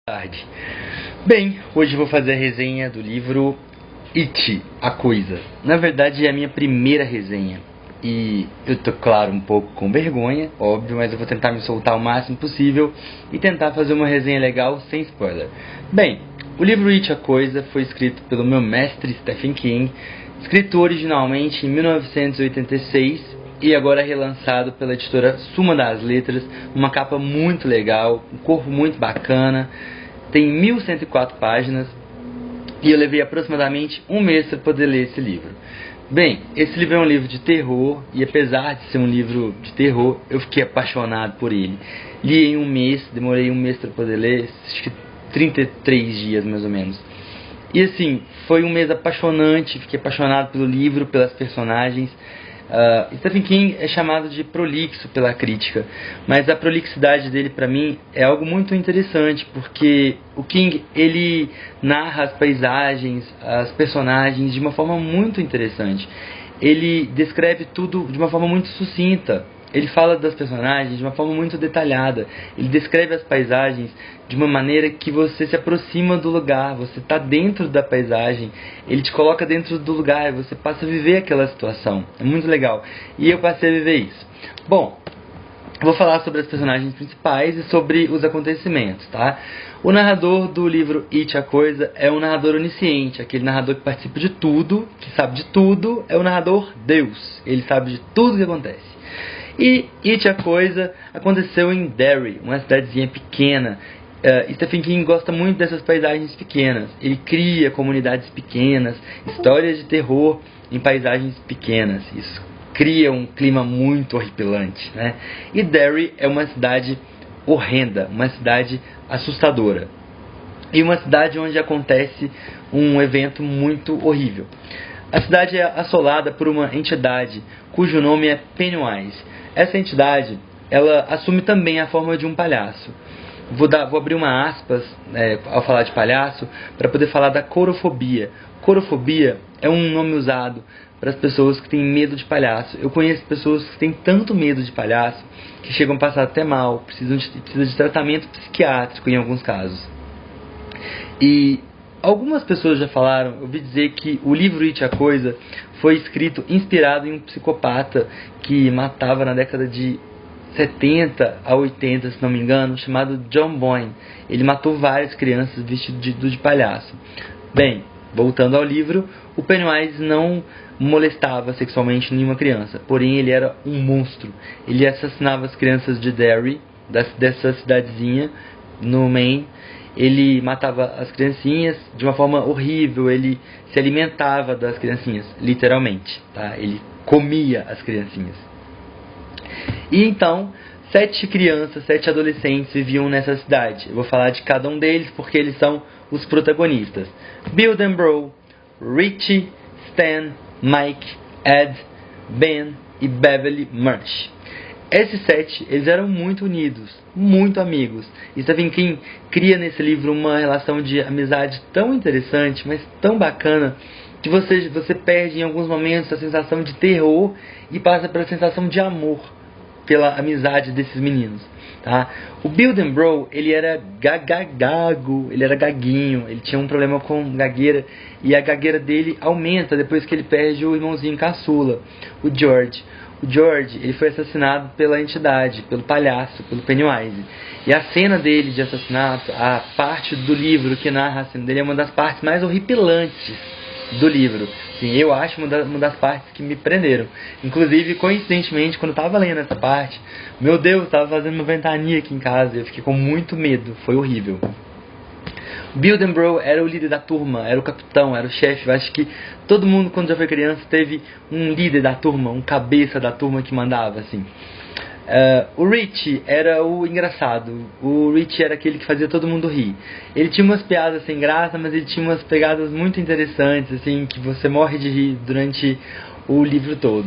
Tarde. Bem, hoje eu vou fazer a resenha do livro It, a Coisa. Na verdade é a minha primeira resenha e eu tô, claro, um pouco com vergonha, óbvio, mas eu vou tentar me soltar o máximo possível e tentar fazer uma resenha legal sem spoiler. Bem, o livro It, a Coisa foi escrito pelo meu mestre Stephen King, escrito originalmente em 1986 e agora relançado pela editora Suma das Letras, uma capa muito legal, um corpo muito bacana, tem 1104 páginas e eu levei aproximadamente um mês para poder ler esse livro. Bem, esse livro é um livro de terror e apesar de ser um livro de terror, eu fiquei apaixonado por ele. Li em um mês, demorei um mês para poder ler, acho que 33 dias mais ou menos. E assim, foi um mês apaixonante, fiquei apaixonado pelo livro, pelas personagens. Stephen King é chamado de prolixo pela crítica, mas a prolixidade dele para mim é algo muito interessante, porque o King ele narra as paisagens, as personagens de uma forma muito interessante. Ele descreve tudo de uma forma muito sucinta. Ele fala das personagens de uma forma muito detalhada. Ele descreve as paisagens de uma maneira que você se aproxima do lugar, você está dentro da paisagem, ele te coloca dentro do lugar, você passa a viver aquela situação. É muito legal. E eu passei a viver isso. Bom, vou falar sobre as personagens principais e sobre os acontecimentos, tá? O narrador do livro It, a Coisa, é um narrador onisciente, aquele narrador que participa de tudo, que sabe de tudo, é o narrador Deus. Ele sabe de tudo que acontece. E It, a Coisa, aconteceu em Derry, uma cidadezinha pequena. Stephen King gosta muito dessas paisagens pequenas. Ele cria comunidades pequenas, histórias de terror em paisagens pequenas. Isso cria um clima muito horripilante, né? E Derry é uma cidade horrenda, uma cidade assustadora. E uma cidade onde acontece um evento muito horrível. A cidade é assolada por uma entidade cujo nome é Pennywise. Essa entidade, ela assume também a forma de um palhaço. Vou abrir uma aspas ao falar de palhaço para poder falar da corofobia. Corofobia é um nome usado para as pessoas que têm medo de palhaço. Eu conheço pessoas que têm tanto medo de palhaço que chegam a passar até mal, precisam de tratamento psiquiátrico em alguns casos. E algumas pessoas já falaram, eu ouvi dizer que o livro It, a Coisa foi escrito inspirado em um psicopata que matava na década de 70 a 80, se não me engano, chamado John Boyne. Ele matou várias crianças vestido de palhaço. Bem, voltando ao livro, o Pennywise não molestava sexualmente nenhuma criança, porém ele era um monstro. Ele assassinava as crianças de Derry, dessa cidadezinha no Maine. Ele matava as criancinhas de uma forma horrível, ele se alimentava das criancinhas, literalmente, tá? Ele comia as criancinhas. E então, 7 crianças, 7 adolescentes viviam nessa cidade. Eu vou falar de cada um deles porque eles são os protagonistas. Bill Denbrough, Richie, Stan, Mike, Ed, Ben e Beverly Marsh. Esses 7, eles eram muito unidos, muito amigos. E Stephen King cria nesse livro uma relação de amizade tão interessante, mas tão bacana, que você perde em alguns momentos a sensação de terror e passa pela sensação de amor pela amizade desses meninos, tá? O Bill Denbrough, ele era gago, ele era gaguinho, ele tinha um problema com gagueira e a gagueira dele aumenta depois que ele perde o irmãozinho caçula, o George. O George, ele foi assassinado pela entidade, pelo palhaço, pelo Pennywise. E a cena dele de assassinato, a parte do livro que narra a cena dele é uma das partes mais horripilantes do livro. Sim, eu acho uma das partes que me prenderam. Inclusive, coincidentemente, quando eu estava lendo essa parte, meu Deus, estava fazendo uma ventania aqui em casa e eu fiquei com muito medo. Foi horrível. Bill Denbrough era o líder da turma, era o capitão, era o chefe. Eu acho que todo mundo, quando já foi criança, teve um líder da turma, um cabeça da turma que mandava, assim. O Richie era o engraçado. O Richie era aquele que fazia todo mundo rir. Ele tinha umas piadas sem graça, mas ele tinha umas pegadas muito interessantes, assim, que você morre de rir durante o livro todo.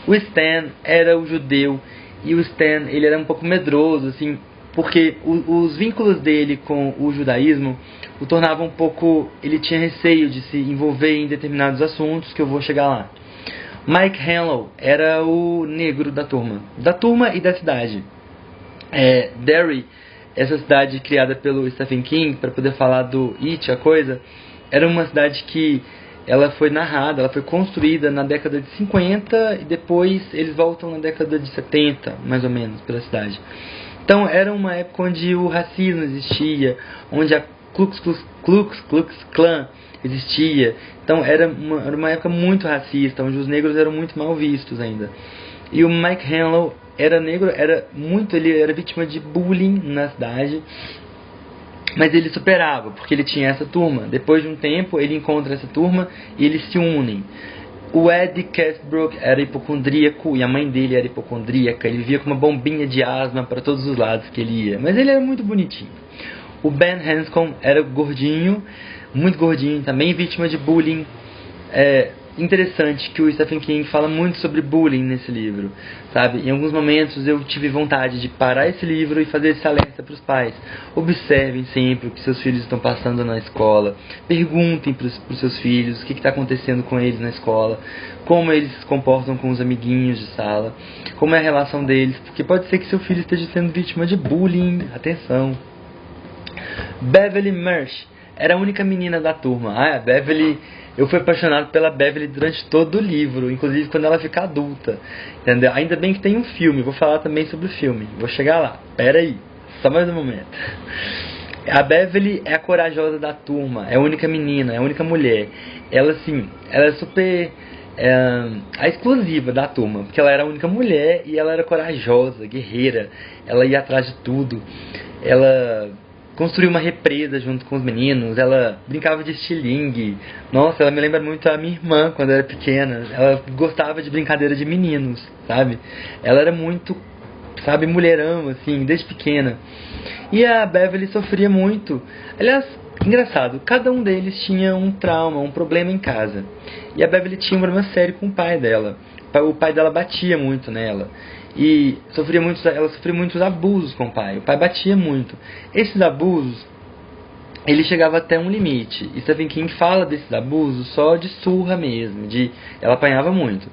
O Stan era o judeu, e o Stan, ele era um pouco medroso, assim, porque os vínculos dele com o judaísmo o tornavam um pouco... Ele tinha receio de se envolver em determinados assuntos, que eu vou chegar lá. Mike Hanlow era o negro da turma e da cidade. Derry essa cidade criada pelo Stephen King para poder falar do It, a coisa, era uma cidade que ela foi narrada, ela foi construída na década de 50 e depois eles voltam na década de 70, mais ou menos, pela cidade. Então era uma época onde o racismo existia, onde a Klux Klan existia. Então era uma época muito racista, onde os negros eram muito mal vistos ainda. E o Mike Hanlo era negro, ele era vítima de bullying na cidade, mas ele superava, porque ele tinha essa turma. Depois de um tempo, ele encontra essa turma e eles se unem. O Ed Casbrook era hipocondríaco e a mãe dele era hipocondríaca. Ele vivia com uma bombinha de asma para todos os lados que ele ia, mas ele era muito bonitinho. O Ben Hanscom era gordinho, muito gordinho, também vítima de bullying. Interessante que o Stephen King fala muito sobre bullying nesse livro, sabe? Em alguns momentos eu tive vontade de parar esse livro e fazer esse alerta para os pais. Observem sempre o que seus filhos estão passando na escola. Perguntem para os seus filhos o que está acontecendo com eles na escola, como eles se comportam com os amiguinhos de sala, como é a relação deles, porque pode ser que seu filho esteja sendo vítima de bullying. Atenção. Beverly Marsh era a única menina da turma. A Beverly... Eu fui apaixonado pela Beverly durante todo o livro, inclusive quando ela fica adulta, entendeu? Ainda bem que tem um filme, vou falar também sobre o filme, vou chegar lá, pera aí, só mais um momento. A Beverly é a corajosa da turma, é a única menina, é a única mulher. Ela assim, ela é super... a explosiva da turma, porque ela era a única mulher e ela era corajosa, guerreira, ela ia atrás de tudo, ela... construiu uma represa junto com os meninos, ela brincava de estilingue. Nossa, ela me lembra muito a minha irmã quando eu era pequena. Ela gostava de brincadeira de meninos, sabe? Ela era muito, sabe, mulherão, assim, desde pequena. E a Beverly sofria muito. Aliás, engraçado, cada um deles tinha um trauma, um problema em casa. E a Beverly tinha um problema sério com o pai dela. O pai dela batia muito nela. E ela sofria muitos abusos com o pai. O pai batia muito. Esses abusos, ele chegava até um limite. E Stephen King fala desses abusos só de surra mesmo. Ela apanhava muito.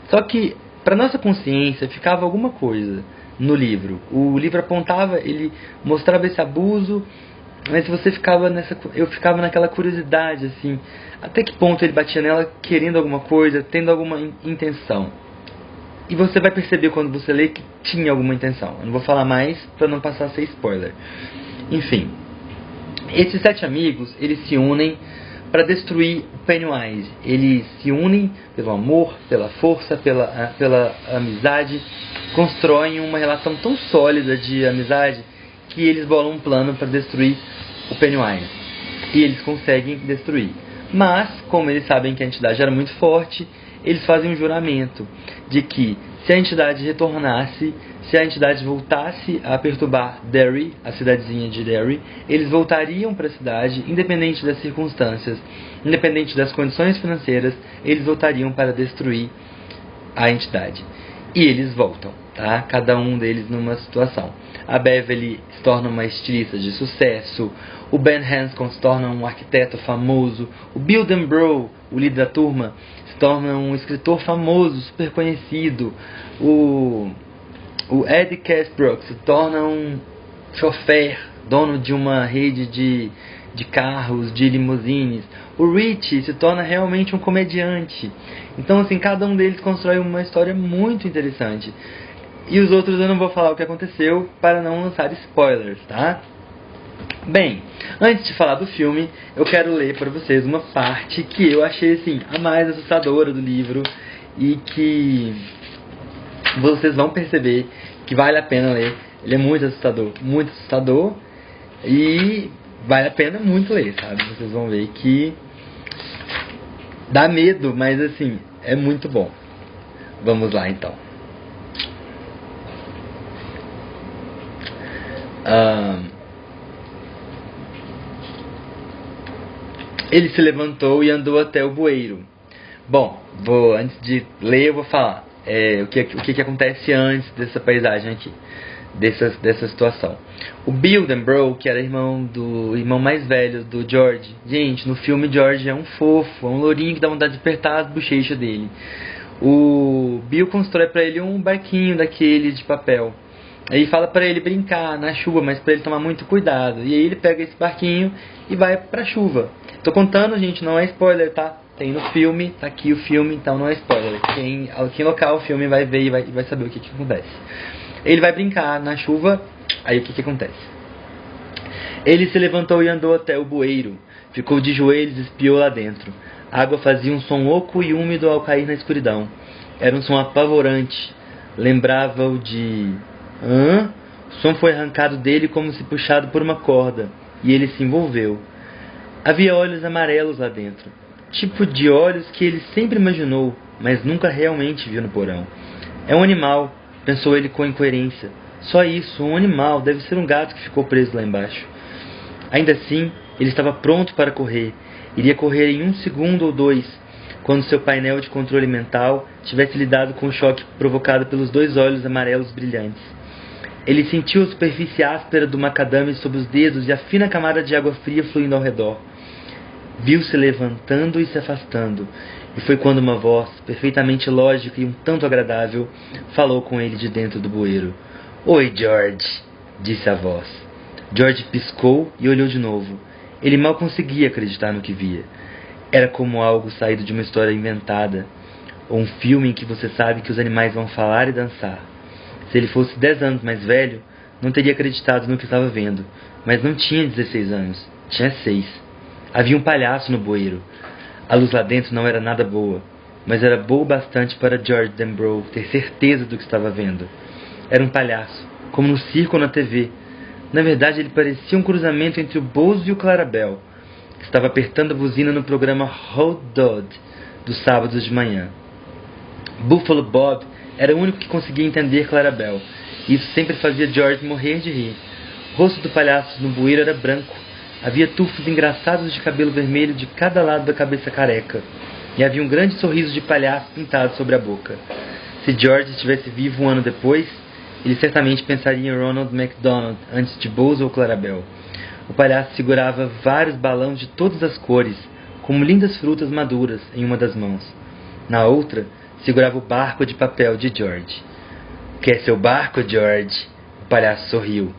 Só que, para nossa consciência, ficava alguma coisa no livro. O livro apontava, ele mostrava esse abuso, mas eu ficava naquela curiosidade, assim. Até que ponto ele batia nela querendo alguma coisa, tendo alguma intenção. E você vai perceber quando você lê que tinha alguma intenção. Eu não vou falar mais para não passar a ser spoiler. Enfim, esses 7 amigos, eles se unem para destruir Pennywise. Eles se unem pelo amor, pela força, pela amizade. Constroem uma relação tão sólida de amizade que eles bolam um plano para destruir o Pennywise. E eles conseguem destruir. Mas, como eles sabem que a entidade era muito forte, eles fazem um juramento de que se a entidade retornasse, se a entidade voltasse a perturbar Derry, a cidadezinha de Derry, eles voltariam para a cidade, independente das circunstâncias, independente das condições financeiras, eles voltariam para destruir a entidade. E eles voltam, tá? Cada um deles numa situação. A Beverly se torna uma estilista de sucesso, o Ben Hanscom se torna um arquiteto famoso, o Bill Denbrough, o líder da turma, se torna um escritor famoso, super conhecido, o Ed Casbrook se torna um chofer, dono de uma rede de carros, de limusines. O Richie se torna realmente um comediante. Então, assim, cada um deles constrói uma história muito interessante. E os outros eu não vou falar o que aconteceu para não lançar spoilers, tá? Bem, antes de falar do filme, eu quero ler para vocês uma parte que eu achei, assim, a mais assustadora do livro e que vocês vão perceber que vale a pena ler. Ele é muito assustador e vale a pena muito ler, sabe? Vocês vão ver que dá medo, mas assim, é muito bom. Vamos lá então. Ele se levantou e andou até o bueiro. Bom, antes de ler eu vou falar o que acontece antes dessa paisagem aqui, dessa situação. O Bill Denbrough, que era irmão mais velho do George. Gente, no filme George é um fofo, é um lourinho que dá vontade de apertar as bochechas dele. O Bill constrói pra ele um barquinho daquele de papel. Aí fala pra ele brincar na chuva, mas pra ele tomar muito cuidado. E aí ele pega esse barquinho e vai pra chuva. Tô contando, gente, não é spoiler, tá? Tem no filme, tá aqui o filme, então não é spoiler. Quem local o filme vai ver e vai saber o que acontece. Ele vai brincar na chuva, aí o que acontece? Ele se levantou e andou até o bueiro. Ficou de joelhos e espiou lá dentro. A água fazia um som oco e úmido ao cair na escuridão. Era um som apavorante. Lembrava-o de... Hã? O som foi arrancado dele como se puxado por uma corda, e ele se envolveu. Havia olhos amarelos lá dentro. Tipo de olhos que ele sempre imaginou, mas nunca realmente viu no porão. É um animal, pensou ele com incoerência. Só isso, um animal, deve ser um gato que ficou preso lá embaixo. Ainda assim, ele estava pronto para correr. Iria correr em 1 segundo ou 2, quando seu painel de controle mental tivesse lidado com o choque provocado pelos 2 olhos amarelos brilhantes. Ele sentiu a superfície áspera do macadame sob os dedos e a fina camada de água fria fluindo ao redor. Viu-se levantando e se afastando, e foi quando uma voz, perfeitamente lógica e um tanto agradável, falou com ele de dentro do bueiro. "Oi, George", disse a voz. George piscou e olhou de novo. Ele mal conseguia acreditar no que via. Era como algo saído de uma história inventada, ou um filme em que você sabe que os animais vão falar e dançar. Se ele fosse 10 anos mais velho, não teria acreditado no que estava vendo, mas não tinha 16 anos, tinha 6. Havia um palhaço no bueiro. A luz lá dentro não era nada boa, mas era boa o bastante para George Denbrough ter certeza do que estava vendo. Era um palhaço, como no circo ou na TV. Na verdade, ele parecia um cruzamento entre o Bozo e o Clarabel, que estava apertando a buzina no programa Hold Dodd, dos sábados de manhã. Buffalo Bob era o único que conseguia entender Clarabel, e isso sempre fazia George morrer de rir. O rosto do palhaço no bueiro era branco. Havia tufos engraçados de cabelo vermelho de cada lado da cabeça careca, e havia um grande sorriso de palhaço pintado sobre a boca. Se George estivesse vivo 1 ano depois, ele certamente pensaria em Ronald McDonald antes de Bozo ou Clarabel. O palhaço segurava vários balões de todas as cores, como lindas frutas maduras, em uma das mãos. Na outra, segurava o barco de papel de George. "Quer seu barco, George?" O palhaço sorriu.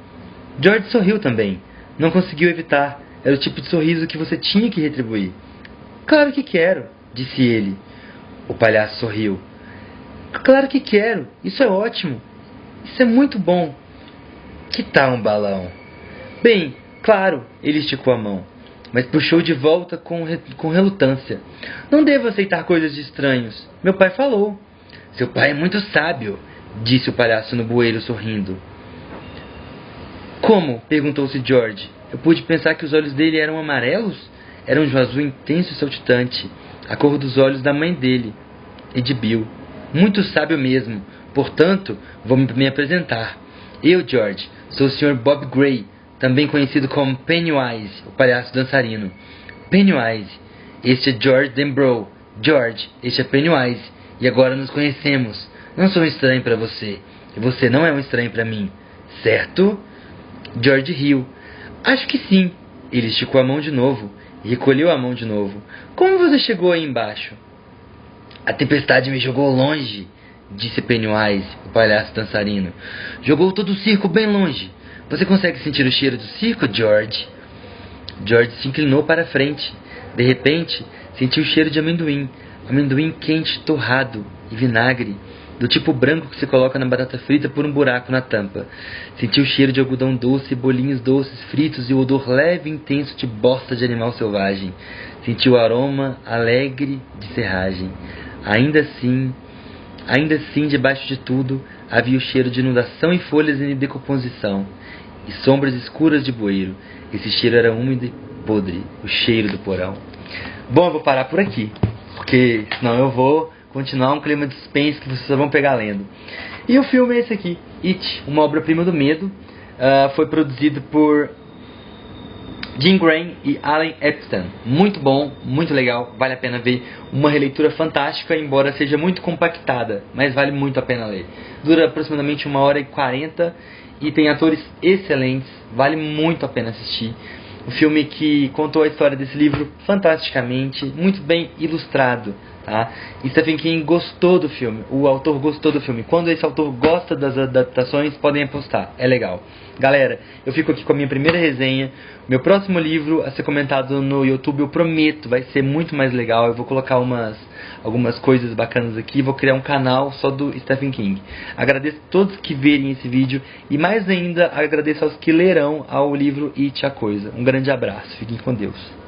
George sorriu também. Não conseguiu evitar. Era o tipo de sorriso que você tinha que retribuir. "Claro que quero", disse ele. O palhaço sorriu. "Claro que quero. Isso é ótimo. Isso é muito bom. Que tal um balão?" "Bem, claro", ele esticou a mão, mas puxou de volta com relutância. "Não devo aceitar coisas de estranhos. Meu pai falou." "Seu pai é muito sábio", disse o palhaço no bueiro sorrindo. "Como?" perguntou-se George. Eu pude pensar que os olhos dele eram amarelos? Eram de um azul intenso e saltitante, a cor dos olhos da mãe dele e de Bill. Muito sábio mesmo. Portanto, vou me apresentar. Eu, George, sou o Sr. Bob Gray, também conhecido como Pennywise, o palhaço dançarino. Pennywise, este é George Denbrough. George, este é Pennywise. E agora nos conhecemos. Não sou um estranho para você, e você não é um estranho para mim, certo? George riu. "Acho que sim." Ele esticou a mão de novo e recolheu a mão de novo. "Como você chegou aí embaixo?" "A tempestade me jogou longe", disse Pennywise, o palhaço dançarino. "Jogou todo o circo bem longe. Você consegue sentir o cheiro do circo, George?" George se inclinou para a frente. De repente, sentiu o cheiro de amendoim. Amendoim quente, torrado e vinagre, do tipo branco que se coloca na batata frita por um buraco na tampa. Sentiu o cheiro de algodão doce, bolinhos doces fritos e o odor leve e intenso de bosta de animal selvagem. Sentiu o aroma alegre de serragem. Ainda assim, debaixo de tudo, havia o cheiro de inundação e folhas em decomposição, e sombras escuras de bueiro. Esse cheiro era úmido e podre, o cheiro do porão. Bom, eu vou parar por aqui, porque senão eu vou continuar um clima de suspense que vocês só vão pegar lendo. E o filme é esse aqui, It, uma obra-prima do medo. Foi produzido por Jim Graham e Alan Epstein. Muito bom, muito legal, vale a pena ver. Uma releitura fantástica, embora seja muito compactada, mas vale muito a pena ler. Dura aproximadamente 1h40 e tem atores excelentes, vale muito a pena assistir. Um filme que contou a história desse livro fantasticamente, muito bem ilustrado. tá? Stephen King gostou do filme, o autor gostou do filme. Quando esse autor gosta das adaptações, podem apostar, é legal. Galera, eu fico aqui com a minha primeira resenha. Meu próximo livro a ser comentado no YouTube, eu prometo, vai ser muito mais legal. Eu vou colocar algumas coisas bacanas aqui, vou criar um canal só do Stephen King. Agradeço a todos que verem esse vídeo e mais ainda agradeço aos que lerão ao livro It, a Coisa. Um grande abraço, fiquem com Deus.